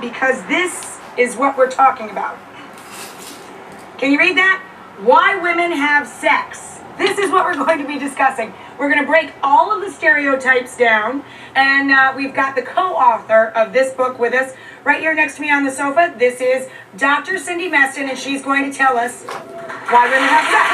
because this is what we're talking about. Can you read that? Why women have sex. This is what we're going to be discussing. We're going to break all of the stereotypes down, and we've got the co-author of this book with us right here next to me on the sofa. This is Dr. Cindy Meston, and she's going to tell us why women have sex.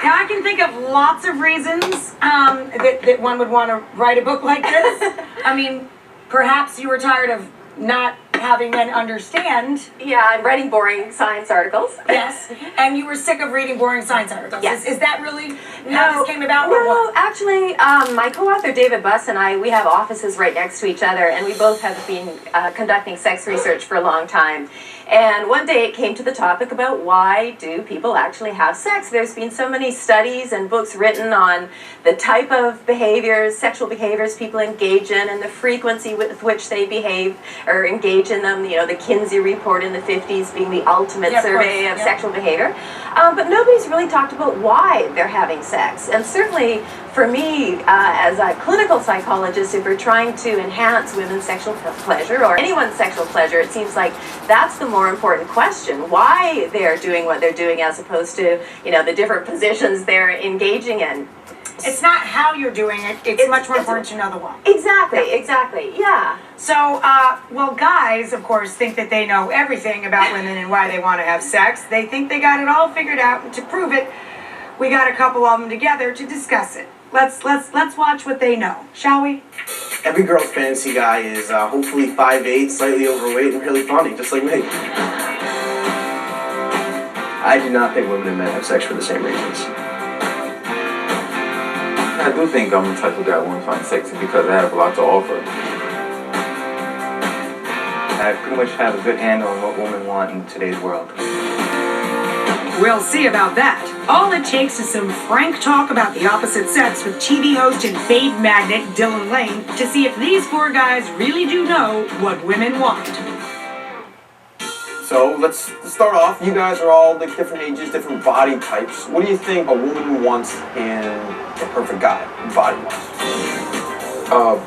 Now, I can think of lots of reasons that one would want to write a book like this. I mean, perhaps you were tired of not having men understand. Yeah, I'm writing boring science articles. Yes, and you were sick of reading boring science articles. Yes. Is that really how this came about? No, actually, my co-author David Buss and I, we have offices right next to each other, and we both have been conducting sex research for a long time. And one day it came to the topic about why do people actually have sex. There's been so many studies and books written on the type of behaviors, sexual behaviors people engage in and the frequency with which they behave or engage in them. You know, the Kinsey report in the 50s being the ultimate survey of sexual behavior. But nobody's really talked about why they're having sex. And certainly for me, as a clinical psychologist, if we're trying to enhance women's sexual pleasure or anyone's sexual pleasure, it seems like that's the more important question. Why they're doing what they're doing as opposed to, you know, the different positions they're engaging in. It's not how you're doing it, it's much more important to know the why. Exactly, yeah. So, well, guys, of course, think that they know everything about women and why they want to have sex. They think they got it all figured out, and to prove it, we got a couple of them together to discuss it. Let's watch what they know, shall we? Every girl's fantasy guy is hopefully 5'8", slightly overweight, and really funny, just like me. I do not think women and men have sex for the same reasons. I do think I'm the type of guy who wants to find sexy because I have a lot to offer. I pretty much have a good handle on what women want in today's world. We'll see about that. All it takes is some frank talk about the opposite sex with TV host and fade magnet Dylan Lane to see if these four guys really do know what women want. So let's start off. You guys are all like different ages, different body types. What do you think a woman wants in a perfect guy, body-wise?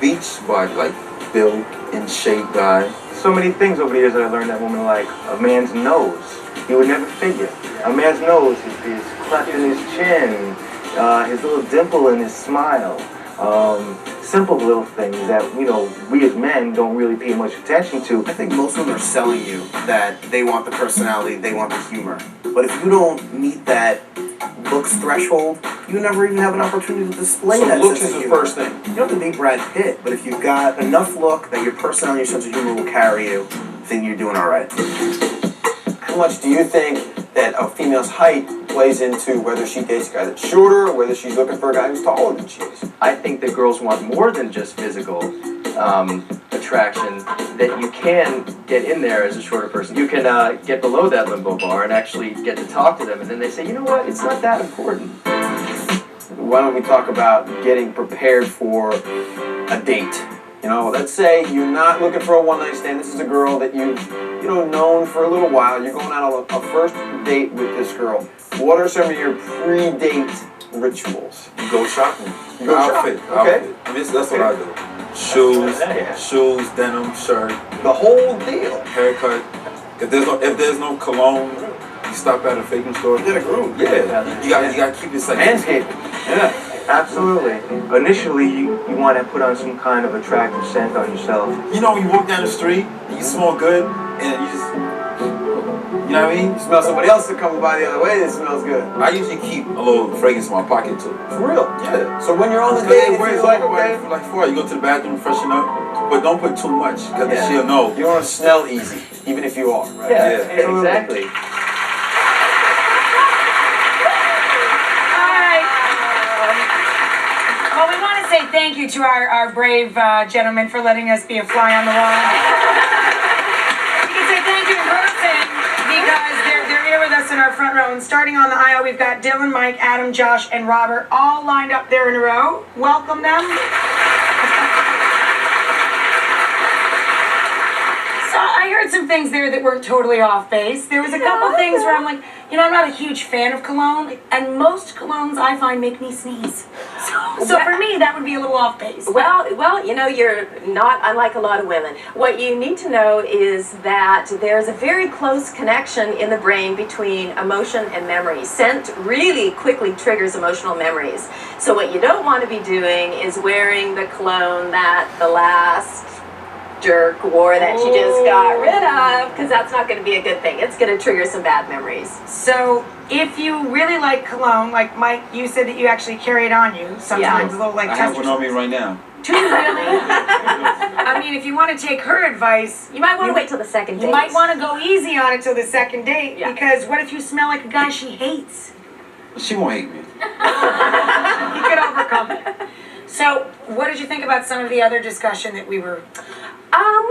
Beach body, like built in shape guy. So many things over the years that I learned that women like. A man's nose. You would never figure. A man's nose, his cleft in his chin, his little dimple in his smile. Simple little things that, you know, we as men don't really pay much attention to. I think most women are selling you that they want the personality, they want the humor. But if you don't meet that looks threshold, you never even have an opportunity to display that. So looks sense is of the humor. first thing. You don't have to be Brad Pitt, but if you've got enough look that your personality, your sense of humor will carry you, then you're doing all right. How much do you think that a female's height plays into whether she dates a guy that's shorter or whether she's looking for a guy who's taller than she is? I think that girls want more than just physical attraction, that you can get in there as a shorter person. You can get below that limbo bar and actually get to talk to them, and then they say, you know what, it's not that important. Why don't we talk about getting prepared for a date? You know, let's say you're not looking for a one-night stand. This is a girl that you've, known for a little while. You're going out on a first date with this girl. What are some of your pre-date rituals? You go shopping. You go outfit. shopping. Okay. Outfit. I mean, that's what I do. Shoes, denim, shirt, The whole deal. haircut. If there's no cologne, you stop at a faking store. You get a groom. Yeah. You gotta keep it like Manscaping. Yeah. Absolutely. Initially, you want to put on some kind of attractive scent on yourself. You know when you walk down the street and you smell good and you just, you know what I mean? You smell somebody else that comes by the other way, it smells good. I usually keep a little fragrance in my pocket too. For real? Yeah. So when you're on the date, Where it's it's like, okay, like for you go to the bathroom, freshen up, but don't put too much because then she'll know. you want to smell easy, even if you are, right? Yeah, Yeah. exactly. Well, we want to say thank you to our brave gentlemen for letting us be a fly on the wall. We can say thank you in person because they're here with us in our front row. And starting on the aisle, we've got Dylan, Mike, Adam, Josh, and Robert all lined up there in a row. Welcome them. So I heard some things there that weren't totally off base. There was a couple things where I'm like, you know, I'm not a huge fan of cologne, and most colognes I find make me sneeze. So for me, that would be a little off base. Well, you know, you're not unlike a lot of women. What you need to know is that there's a very close connection in the brain between emotion and memory. Scent really quickly triggers emotional memories. So what you don't want to be doing is wearing the cologne that the last jerk wore that you just got rid of, because that's not going to be a good thing. It's going to trigger some bad memories. So if you really like cologne, like Mike, you said that you actually carry it on you sometimes, a little like I have one on me right now. Do you really? I mean, if you want to take her advice, You might want to wait till the second date. you might want to go easy on it till the second date, Yeah. because what if you smell like a guy she hates? She won't hate me. He could overcome it. So, what did you think about some of the other discussion that we were?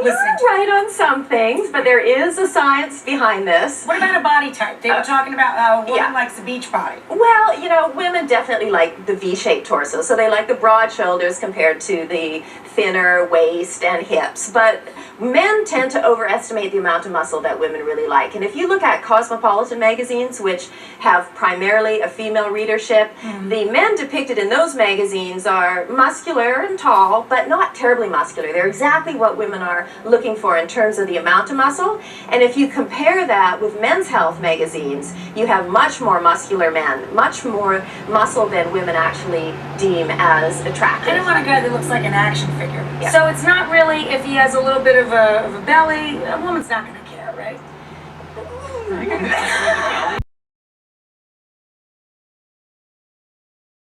You're Listening to. right on some things, but there is a science behind this. What about a body type? They were talking about how a woman yeah. likes a beach body. Well, you know, women definitely like the V-shaped torso, so they like the broad shoulders compared to the thinner waist and hips. But men tend to overestimate the amount of muscle that women really like. And if you look at cosmopolitan magazines, which have primarily a female readership, the men depicted in those magazines are muscular and tall, but not terribly muscular. They're exactly what women are looking for in terms of the amount of muscle. And if you compare that with men's health magazines, you have much more muscular men, much more muscle than women actually deem as attractive. I don't want a guy that looks like an action figure. Yeah. So it's not really if he has a little bit of a belly, a woman's not going to care, right?